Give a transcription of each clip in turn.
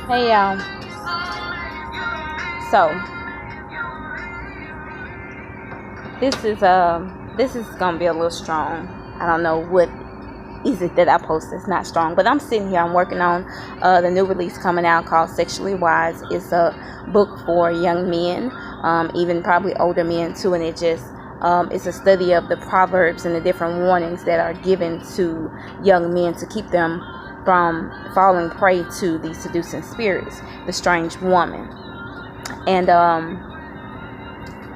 Hey y'all. So this is gonna be a little strong. I don't know what is it that I post that's not strong, but I'm sitting here. I'm working on the new release coming out called Sexually Wise. It's a book for young men, even probably older men too, and it's a study of the Proverbs and the different warnings that are given to young men to keep them from falling prey to the seducing spirits, the strange woman. And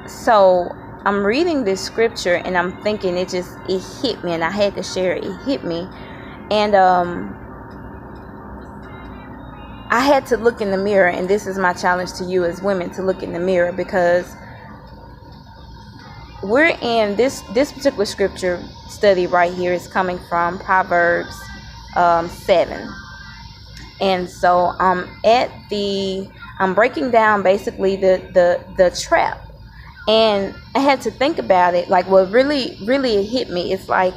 so I'm reading this scripture and I'm thinking it hit me, and I had to share it. It hit me. And I had to look in the mirror, and this is my challenge to you as women, to look in the mirror, because we're in this particular scripture study right here is coming from Proverbs 7. And so I'm breaking down basically the trap. And I had to think about it. Like, what really it hit me, it's like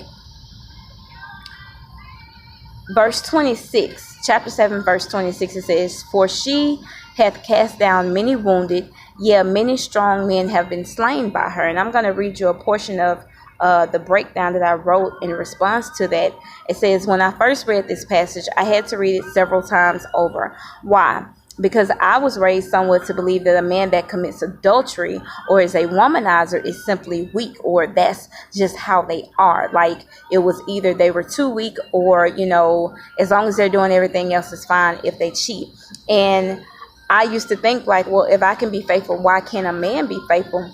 verse 26, chapter 7, verse 26. It says, "For she hath cast down many wounded, yea, many strong men have been slain by her." And I'm going to read you a portion of the breakdown that I wrote in response to that. It says, "When I first read this passage, I had to read it several times over. Why? Because I was raised somewhat to believe that a man that commits adultery or is a womanizer is simply weak, or that's just how they are. Like, it was either they were too weak, or, as long as they're doing everything else is fine if they cheat. And I used to think, like, well, if I can be faithful, why can't a man be faithful?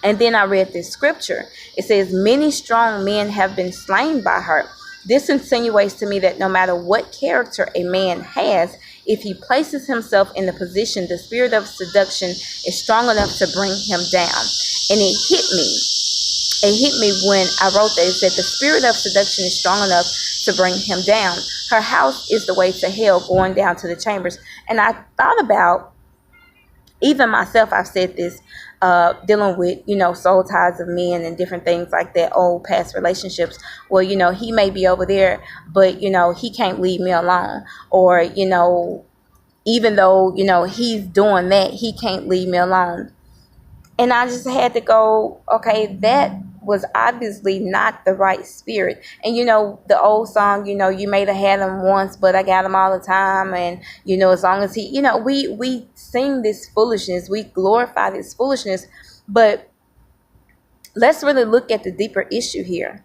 And then I read this scripture. It says, "Many strong men have been slain by her." This insinuates to me that no matter what character a man has, if he places himself in the position, the spirit of seduction is strong enough to bring him down. And it hit me. It hit me when I wrote that. It said the spirit of seduction is strong enough to bring him down. Her house is the way to hell, going down to the chambers. And I thought about, even myself, I've said this, dealing with, soul ties of men and different things like that, old past relationships. Well, he may be over there, but, he can't leave me alone. Or, even though, he's doing that, he can't leave me alone. And I just had to go, okay, that was obviously not the right spirit. And, the old song, you may have had him once, but I got him all the time. And, as long as he, we sing this foolishness, we glorify this foolishness. But let's really look at the deeper issue here.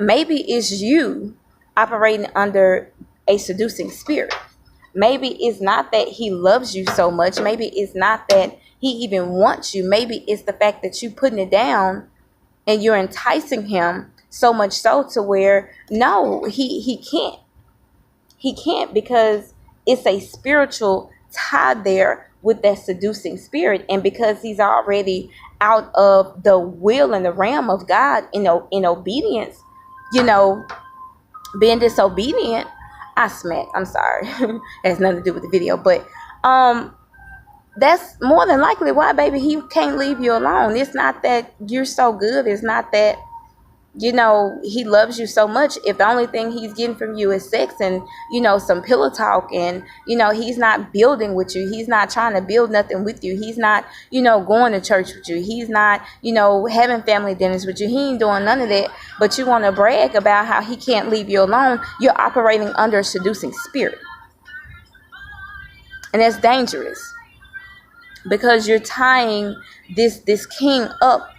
Maybe it's you operating under a seducing spirit. Maybe it's not that he loves you so much. Maybe it's not that he even wants you. Maybe it's the fact that you putting it down and you're enticing him so much so to where, no, he can't. He can't, because it's a spiritual tie there with that seducing spirit. And because he's already out of the will and the realm of God in obedience, being disobedient, I'm sorry. It has nothing to do with the video, but that's more than likely why, baby, he can't leave you alone. It's not that you're so good. It's not that, he loves you so much. If the only thing he's getting from you is sex and, some pillow talk, and, he's not building with you. He's not trying to build nothing with you. He's not, going to church with you. He's not, having family dinners with you. He ain't doing none of that. But you want to brag about how he can't leave you alone. You're operating under a seducing spirit. And that's dangerous, because you're tying this king up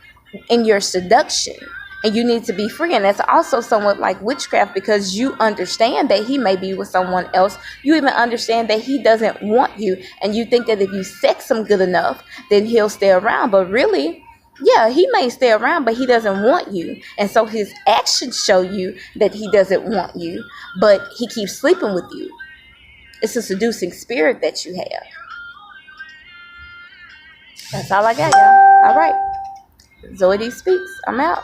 in your seduction, and you need to be free. And that's also somewhat like witchcraft, because you understand that he may be with someone else. You even understand that he doesn't want you, and you think that if you sex him good enough, then he'll stay around. But really, yeah, he may stay around, but he doesn't want you. And so his actions show you that he doesn't want you, but he keeps sleeping with you. It's a seducing spirit that you have. That's all I got, y'all. All right. Zoe D Speaks. I'm out.